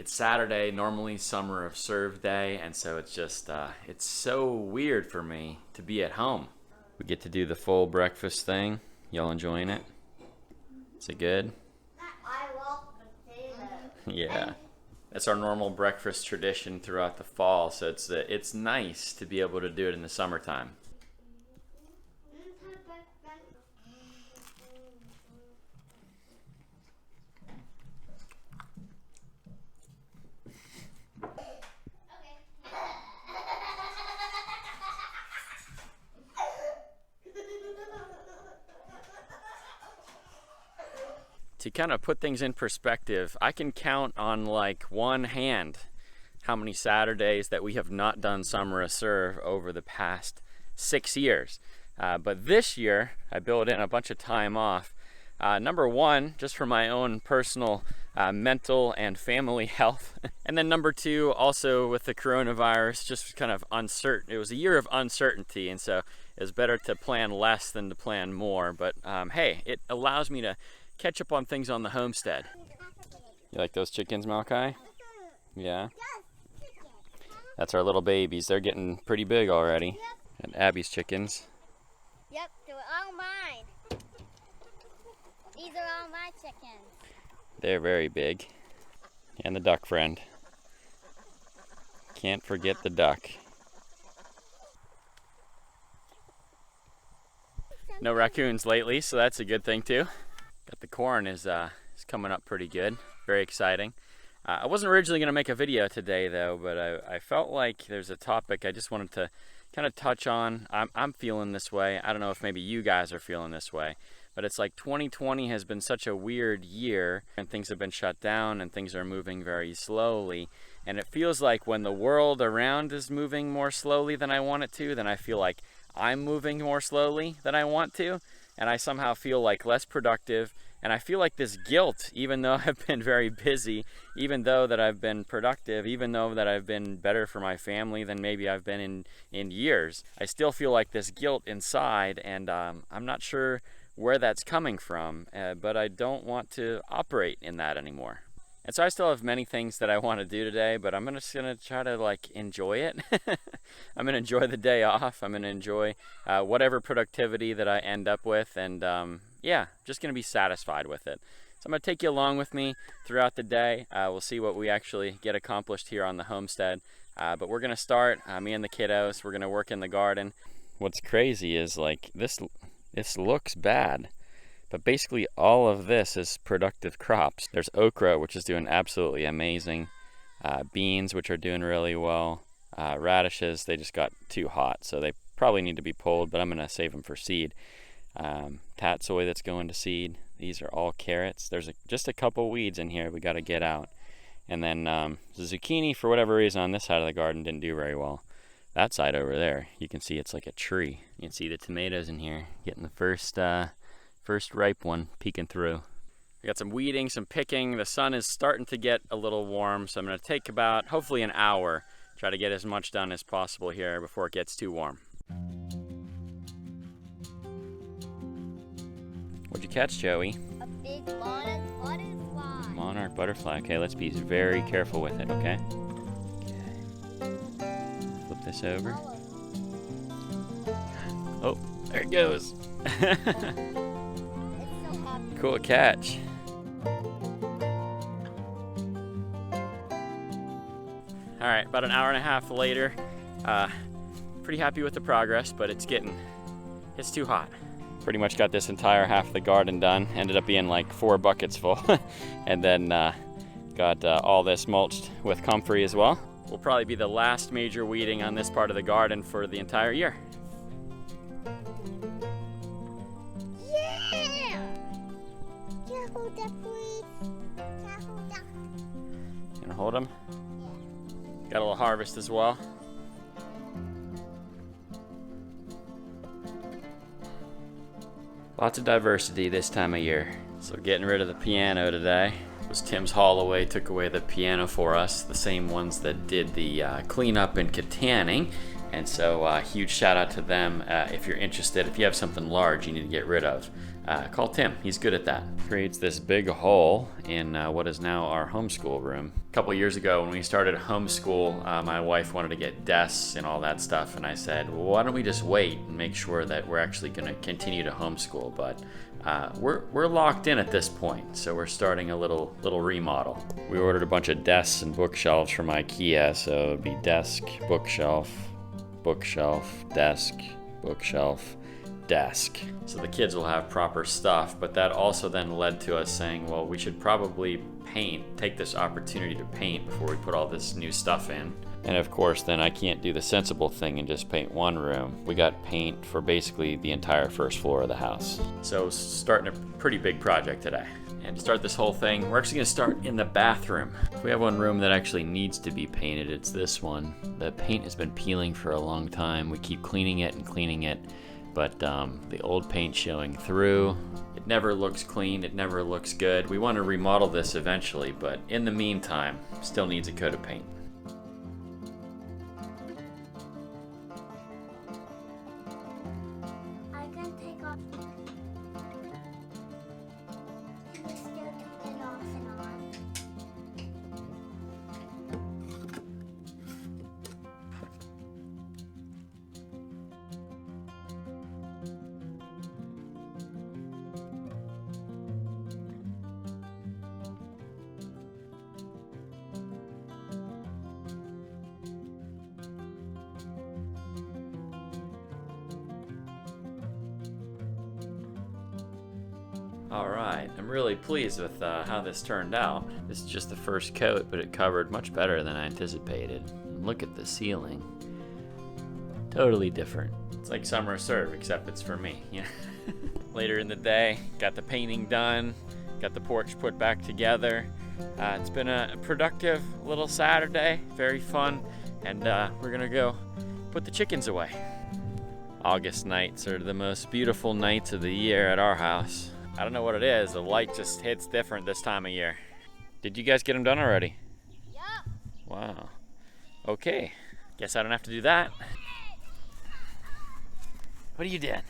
It's Saturday, normally summer of serve day, and so it's just, it's so weird for me to be at home. We get to do the full breakfast thing. Y'all enjoying it? Is it good? I love potatoes. Yeah. That's our normal breakfast tradition throughout the fall, so it's nice to be able to do it in the summertime. To kind of put things in perspective, I can count on like one hand how many Saturdays that we have not done Summer of Serve over the past 6 years. But this year, I built in a bunch of time off. Number one, just for my own personal mental and family health. And then number two, also with the coronavirus, just kind of uncertain. It was a year of uncertainty, and so it was better to plan less than to plan more. But hey, it allows me to catch up on things on the homestead. You like those chickens, Mckean? Yeah? That's our little babies. They're getting pretty big already. And Abby's chickens. Yep, they're all mine. These are all my chickens. They're very big. And the duck friend. Can't forget the duck. No raccoons lately, so that's a good thing too. Got the corn is coming up pretty good. Very exciting. I wasn't originally going to make a video today though, but I felt like there's a topic I just wanted to kind of touch on. I'm feeling this way. I don't know if maybe you guys are feeling this way, but it's like 2020 has been such a weird year, and things have been shut down and things are moving very slowly. And it feels like when the world around is moving more slowly than I want it to, then I feel like I'm moving more slowly than I want to. And I somehow feel like less productive, and I feel like this guilt, even though I've been very busy, even though that I've been productive, even though that I've been better for my family than maybe I've been in years. I still feel like this guilt inside, and I'm not sure where that's coming from, but I don't want to operate in that anymore. And so I still have many things that I want to do today, but I'm just going to try to like enjoy it. I'm going to enjoy the day off. I'm going to enjoy whatever productivity that I end up with, and yeah, just going to be satisfied with it. So I'm going to take you along with me throughout the day. We'll see what we actually get accomplished here on the homestead. But we're going to start, me and the kiddos, we're going to work in the garden. What's crazy is like this looks bad. But basically all of this is productive crops. There's okra, which is doing absolutely amazing. Beans, which are doing really well. Radishes, they just got too hot, so they probably need to be pulled, but I'm gonna save them for seed. Tatsoi that's going to seed. These are all carrots. There's just a couple weeds in here we gotta get out. And then the zucchini, for whatever reason, on this side of the garden didn't do very well. That side over there, you can see it's like a tree. You can see the tomatoes in here, getting the first ripe one peeking through. We got some weeding, some picking. The sun is starting to get a little warm, so I'm going to take about, hopefully an hour, try to get as much done as possible here before it gets too warm. What'd you catch, Joey? A big monarch butterfly. Monarch butterfly. Okay, let's be very careful with it, okay? Flip this over. Oh, there it goes. Cool catch. All right, about an hour and a half later, pretty happy with the progress, but it's too hot. Pretty much got this entire half of the garden done. Ended up being like 4 buckets full. And then got all this mulched with comfrey as well. Will probably be the last major weeding on this part of the garden for the entire year. Gonna hold them. Got a little harvest as well. Lots of diversity this time of year. So getting rid of the piano today. It was Tim's Holloway took away the piano for us, the same ones that did the cleanup in Kittanning. And so huge shout out to them. If you're interested, if you have something large you need to get rid of, Call Tim, he's good at that. Creates this big hole in what is now our homeschool room. A couple years ago when we started homeschool, my wife wanted to get desks and all that stuff, and I said, well, why don't we just wait and make sure that we're actually going to continue to homeschool, but we're locked in at this point, so we're starting a little remodel. We ordered a bunch of desks and bookshelves from Mckean, so it'd be desk, bookshelf, bookshelf, desk, bookshelf, desk. So the kids will have proper stuff, but that also then led to us saying, well, we should probably take this opportunity to paint before we put all this new stuff in. And of course, then I can't do the sensible thing and just paint one room. We got paint for basically the entire first floor of the house. So starting a pretty big project today. And to start this whole thing, we're actually gonna start in the bathroom. We have one room that actually needs to be painted. It's this one. The paint has been peeling for a long time. We keep cleaning it, but the old paint showing through. It never looks clean, it never looks good. We want to remodel this eventually, but in the meantime, still needs a coat of paint. I can take off. Still took it off and on. All right, I'm really pleased with how this turned out. This is just the first coat, but it covered much better than I anticipated. And look at the ceiling. Totally different. It's like summer serve, except it's for me. Yeah. Later in the day, got the painting done, got the porch put back together. It's been a productive little Saturday, very fun, and we're gonna go put the chickens away. August nights are the most beautiful nights of the year at our house. I don't know what it is, the light just hits different this time of year. Did you guys get them done already? Yup. Wow. Okay, guess I don't have to do that. What are you doing?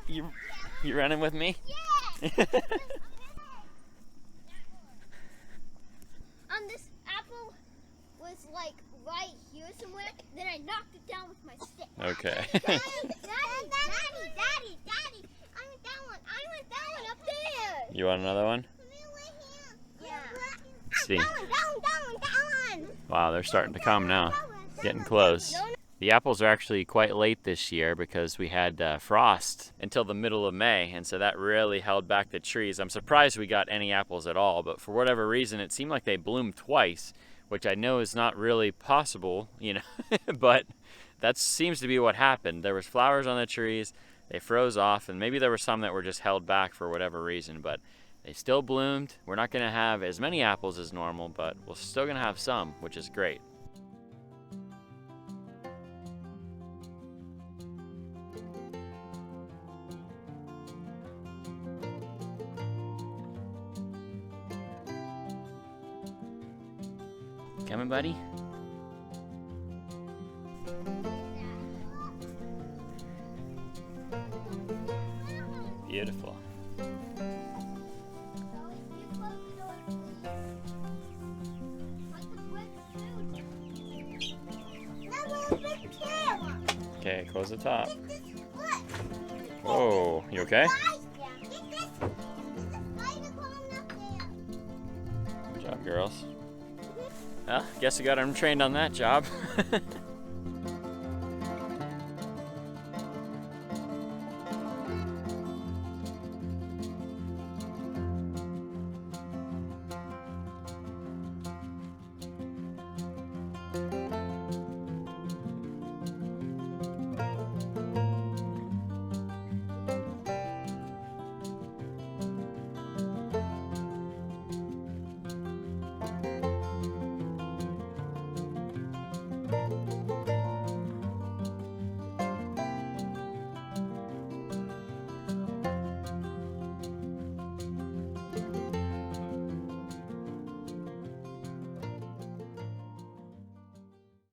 You running with me? Yeah. This apple was like right here somewhere, then I knocked it down with my stick. Okay. Daddy, I want that one. I want that one up there. You want another one? Yeah. Let's see. That one. Wow, they're starting to come now. Getting close. The apples are actually quite late this year because we had frost until the middle of May, and so that really held back the trees. I'm surprised we got any apples at all, but for whatever reason, it seemed like they bloomed twice, which I know is not really possible, you know, but that seems to be what happened. There was flowers on the trees, they froze off, and maybe there were some that were just held back for whatever reason, but they still bloomed. We're not gonna have as many apples as normal, but we're still gonna have some, which is great. Coming, buddy? Beautiful. Okay, close the top. Whoa, you okay? Good job, girls. Well, guess I got them trained on that job.